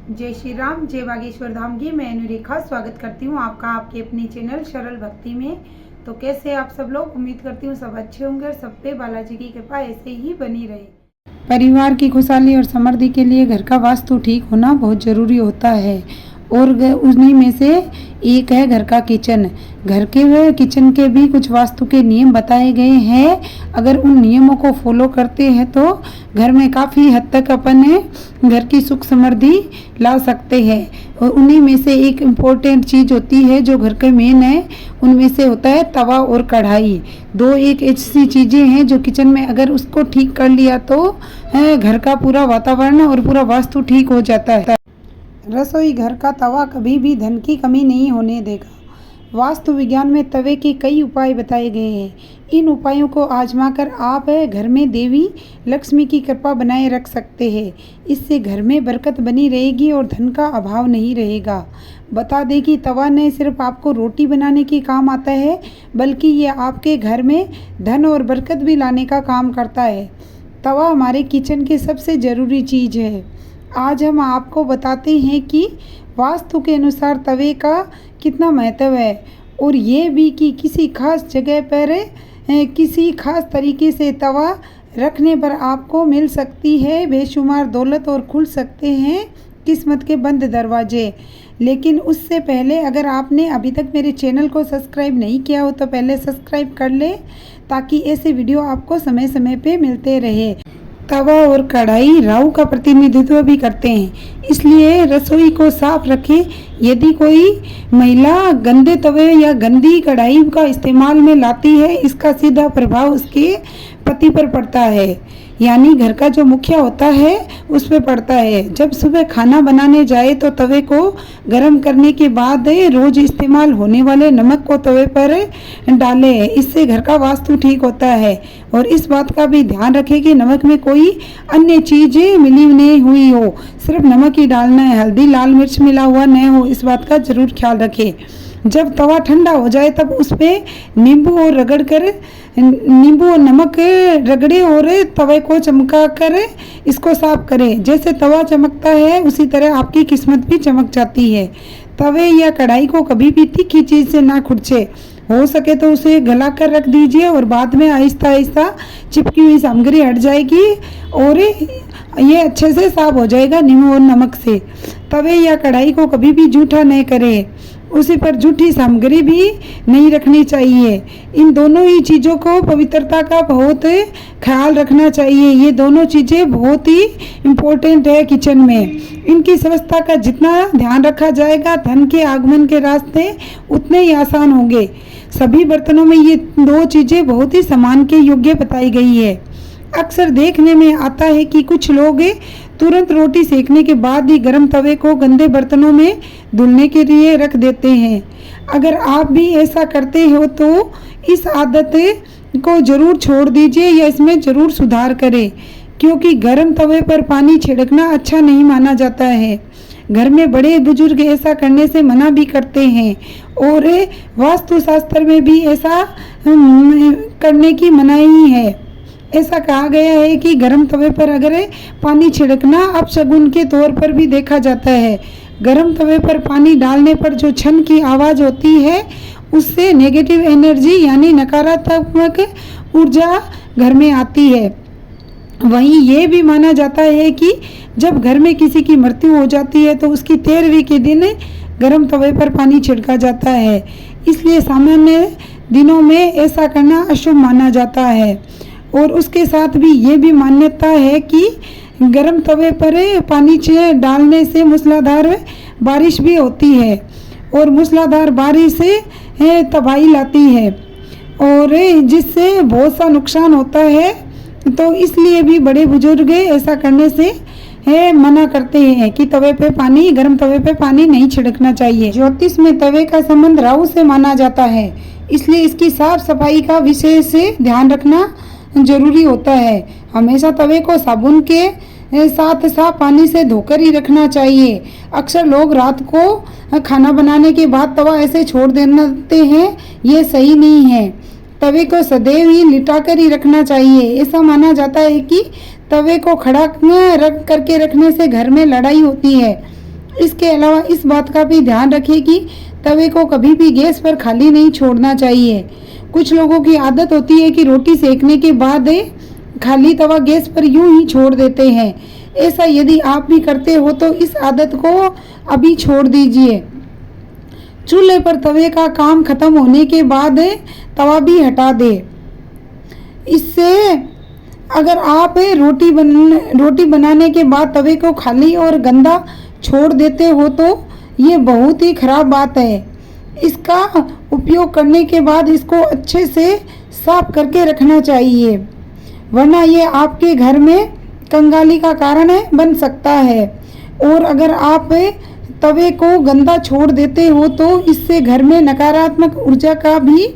जय श्री राम, जय बागेश्वर धाम की। मैं अनुरेखा स्वागत करती हूँ आपका आपके अपने चैनल सरल भक्ति में। तो कैसे आप सब लोग, उम्मीद करती हूँ सब अच्छे होंगे और सब पे बालाजी की कृपा ऐसे ही बनी रहे। परिवार की खुशहाली और समृद्धि के लिए घर का वास्तु ठीक होना बहुत ज़रूरी होता है और उन्हीं में से एक है घर का किचन। घर के किचन के भी कुछ वास्तु के नियम बताए गए हैं। अगर उन नियमों को फॉलो करते हैं तो घर में काफ़ी हद तक अपन घर की सुख समृद्धि ला सकते हैं। और उन्हीं में से एक इम्पोर्टेंट चीज़ होती है जो घर के मेन है, उनमें से होता है तवा और कढ़ाई। दो एक ऐसी चीज़ें हैं जो किचन में अगर उसको ठीक कर लिया तो घर का पूरा वातावरण और पूरा वास्तु ठीक हो जाता है। रसोई घर का तवा कभी भी धन की कमी नहीं होने देगा। वास्तु विज्ञान में तवे के कई उपाय बताए गए हैं। इन उपायों को आजमाकर आप घर में देवी लक्ष्मी की कृपा बनाए रख सकते हैं। इससे घर में बरकत बनी रहेगी और धन का अभाव नहीं रहेगा। बता दें कि तवा न सिर्फ आपको रोटी बनाने के काम आता है, बल्कि ये आपके घर में धन और बरकत भी लाने का काम करता है। तवा हमारे किचन की सबसे ज़रूरी चीज़ है। आज हम आपको बताते हैं कि वास्तु के अनुसार तवे का कितना महत्व है और ये भी कि किसी खास जगह पर किसी खास तरीके से तवा रखने पर आपको मिल सकती है बेशुमार दौलत और खुल सकते हैं किस्मत के बंद दरवाजे। लेकिन उससे पहले अगर आपने अभी तक मेरे चैनल को सब्सक्राइब नहीं किया हो तो पहले सब्सक्राइब कर लें ताकि ऐसे वीडियो आपको समय समय पे मिलते रहे। तवा और कढ़ाई राहु का प्रतिनिधित्व भी करते हैं, इसलिए रसोई को साफ रखें। यदि कोई महिला गंदे तवे या गंदी कढ़ाई का इस्तेमाल में लाती है, इसका सीधा प्रभाव उसके पति पर पड़ता है, यानी घर का जो मुखिया होता है उस पर पड़ता है। जब सुबह खाना बनाने जाए तो तवे को गर्म करने के बाद रोज इस्तेमाल होने वाले नमक को तवे पर डालें। इससे घर का वास्तु ठीक होता है। और इस बात का भी ध्यान रखें कि नमक में कोई अन्य चीज़ें मिली नहीं हुई हो, सिर्फ नमक ही डालना है, हल्दी लाल मिर्च मिला हुआ न हो, इस बात का जरूर ख्याल रखें। जब तवा ठंडा हो जाए तब उस पर नींबू और नमक रगड़े और तवे को चमका कर इसको साफ करें। जैसे तवा चमकता है उसी तरह आपकी किस्मत भी चमक जाती है। तवे या कढ़ाई को कभी भी तीखी चीज़ से ना खुरचे, हो सके तो उसे गला कर रख दीजिए और बाद में आहिस्ता आहिस्ता चिपकी हुई सामग्री हट जाएगी और ये अच्छे से साफ हो जाएगा नींबू और नमक से। तवे या कढ़ाई को कभी भी जूठा नहीं करें, उसी पर जूठी सामग्री भी नहीं रखनी चाहिए। इन दोनों ही चीज़ों को पवित्रता का बहुत ख्याल रखना चाहिए। ये दोनों चीज़ें बहुत ही इम्पोर्टेंट है किचन में। इनकी स्वच्छता का जितना ध्यान रखा जाएगा, धन के आगमन के रास्ते उतने ही आसान होंगे। सभी बर्तनों में ये दो चीज़ें बहुत ही समान के योग्य बताई गई है। अक्सर देखने में आता है कि कुछ लोग तुरंत रोटी सेकने के बाद ही गर्म तवे को गंदे बर्तनों में धुलने के लिए रख देते हैं। अगर आप भी ऐसा करते हो तो इस आदत को ज़रूर छोड़ दीजिए या इसमें ज़रूर सुधार करें, क्योंकि गर्म तवे पर पानी छिड़कना अच्छा नहीं माना जाता है। घर में बड़े बुजुर्ग ऐसा करने से मना भी करते हैं और वास्तुशास्त्र में भी ऐसा करने की मनाही है। ऐसा कहा गया है कि गर्म तवे पर अगर पानी छिड़कना अपशगुन के तौर पर भी देखा जाता है। गर्म तवे पर पानी डालने पर जो छन की आवाज़ होती है उससे नेगेटिव एनर्जी यानी नकारात्मक ऊर्जा घर में आती है। वहीं ये भी माना जाता है कि जब घर में किसी की मृत्यु हो जाती है तो उसकी 13वीं के दिन गर्म तवे पर पानी छिड़का जाता है। इसलिए सामान्य दिनों में ऐसा करना अशुभ माना जाता है। और उसके साथ भी ये भी मान्यता है कि गर्म तवे पर पानी डालने से मूसलाधार बारिश भी होती है और मूसलाधार बारिश से तबाही लाती है और जिससे बहुत सा नुकसान होता है। तो इसलिए भी बड़े बुजुर्ग ऐसा करने से मना करते हैं कि गर्म तवे पे पानी नहीं छिड़कना चाहिए। ज्योतिष में तवे का संबंध राहु से माना जाता है, इसलिए इसकी साफ सफाई का विशेष ध्यान रखना जरूरी होता है। हमेशा तवे को साबुन के साथ साफ पानी से धोकर ही रखना चाहिए। अक्सर लोग रात को खाना बनाने के बाद तवा ऐसे छोड़ देते हैं, ये सही नहीं है। तवे को सदैव ही लिटा कर ही रखना चाहिए। ऐसा माना जाता है कि तवे को खड़ा रख करके रखने से घर में लड़ाई होती है। इसके अलावा इस बात का भी ध्यान रखें कि तवे को कभी भी गैस पर खाली नहीं छोड़ना चाहिए। कुछ लोगों की आदत होती है कि रोटी सेकने के बाद खाली तवा गैस पर यूं ही छोड़ देते हैं। ऐसा यदि आप भी करते हो तो इस आदत को अभी छोड़ दीजिए। चूल्हे पर तवे का काम खत्म होने के बाद तवा भी हटा दें। इससे अगर आप रोटी बनाने के बाद तवे को खाली और गंदा छोड़ देते हो तो ये बहुत ही खराब बात है। इसका उपयोग करने के बाद इसको अच्छे से साफ करके रखना चाहिए, वरना ये आपके घर में कंगाली का कारण बन सकता है। और अगर आप तवे को गंदा छोड़ देते हो तो इससे घर में नकारात्मक ऊर्जा का भी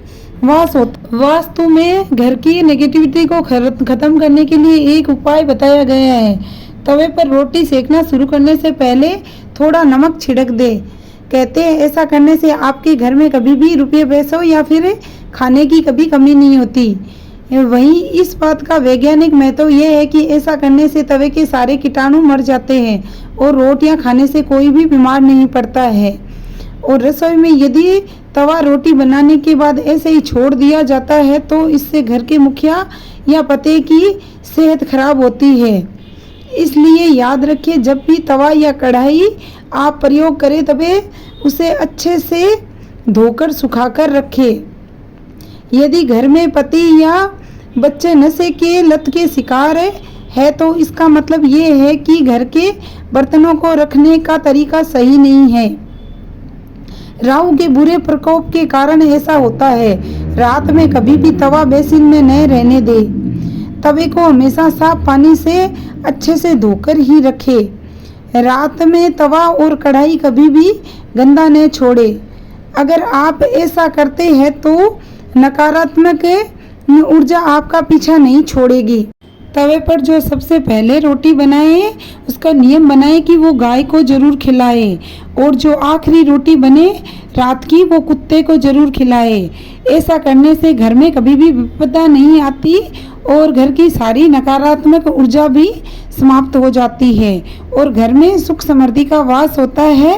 वास होता। वास्तु में घर की नेगेटिविटी को खत्म करने के लिए एक उपाय बताया गया है। तवे पर रोटी सेकना शुरू करने से पहले थोड़ा नमक छिड़क दे। कहते हैं ऐसा करने से आपके घर में कभी भी रुपये पैसों या फिर खाने की कभी कमी नहीं होती। वहीं इस बात का वैज्ञानिक महत्व यह है कि ऐसा करने से तवे के सारे कीटाणु मर जाते हैं और रोटियां खाने से कोई भी बीमार नहीं पड़ता है। और रसोई में यदि तवा रोटी बनाने के बाद ऐसे ही छोड़ दिया जाता है तो इससे घर के मुखिया या पति की सेहत खराब होती है। इसलिए याद रखिए, जब भी तवा या कढ़ाई आप प्रयोग करें तभी उसे अच्छे से धोकर सुखाकर रखें। यदि घर में पति या बच्चे नशे के लत के शिकार है तो इसका मतलब ये है कि घर के बर्तनों को रखने का तरीका सही नहीं है। राहु के बुरे प्रकोप के कारण ऐसा होता है। रात में कभी भी तवा बेसिन में न रहने दे। तवे को हमेशा साफ पानी से अच्छे से धोकर ही रखें। रात में तवा और कढ़ाई कभी भी गंदा न छोड़े। अगर आप ऐसा करते हैं तो नकारात्मक ऊर्जा आपका पीछा नहीं छोड़ेगी। तवे पर जो सबसे पहले रोटी बनाए उसका नियम बनाए कि वो गाय को जरूर खिलाए, और जो आखिरी रोटी बने रात की वो कुत्ते को जरूर खिलाए। ऐसा करने से घर में कभी भी विपदा नहीं आती और घर की सारी नकारात्मक ऊर्जा भी समाप्त हो जाती है और घर में सुख समृद्धि का वास होता है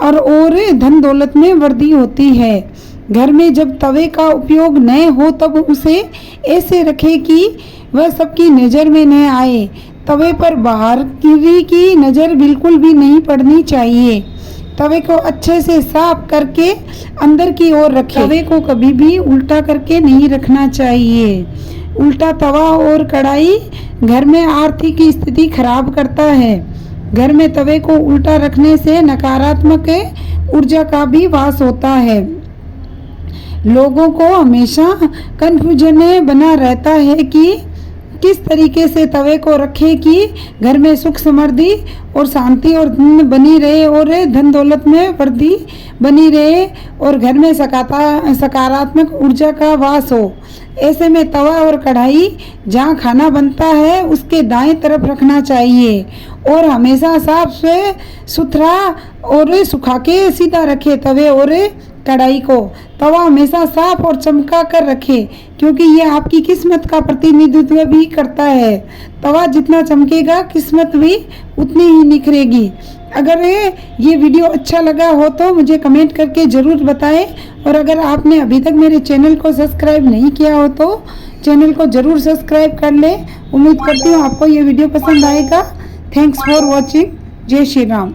और धन दौलत में वृद्धि होती है। घर में जब तवे का उपयोग न हो तब उसे ऐसे रखें कि वह सबकी नज़र में न आए। तवे पर बाहर की नज़र बिल्कुल भी नहीं पड़नी चाहिए। तवे को अच्छे से साफ करके अंदर की ओर रखें। तवे को कभी भी उल्टा करके नहीं रखना चाहिए। उल्टा तवा और कढ़ाई घर में आर्थिक स्थिति खराब करता है। घर में तवे को उल्टा रखने से नकारात्मक ऊर्जा का भी वास होता है। लोगों को हमेशा कन्फ्यूजन बना रहता है कि किस तरीके से तवे को रखें कि घर में सुख समृद्धि और शांति और बनी रहे और धन दौलत में वृद्धि बनी रहे और घर में सकारात्मक ऊर्जा का वास हो। ऐसे में तवा और कढ़ाई जहाँ खाना बनता है उसके दाएं तरफ रखना चाहिए और हमेशा साफ सुथरा और सुखा के सीधा रखे तवे और कढ़ाई को। तवा हमेशा साफ और चमका कर रखें क्योंकि ये आपकी किस्मत का प्रतिनिधित्व भी करता है। तवा जितना चमकेगा किस्मत भी उतनी ही निखरेगी। अगर ये वीडियो अच्छा लगा हो तो मुझे कमेंट करके ज़रूर बताएं, और अगर आपने अभी तक मेरे चैनल को सब्सक्राइब नहीं किया हो तो चैनल को ज़रूर सब्सक्राइब कर लें। उम्मीद करती हूँ आपको ये वीडियो पसंद आएगा। Thanks for watching. जय श्री राम।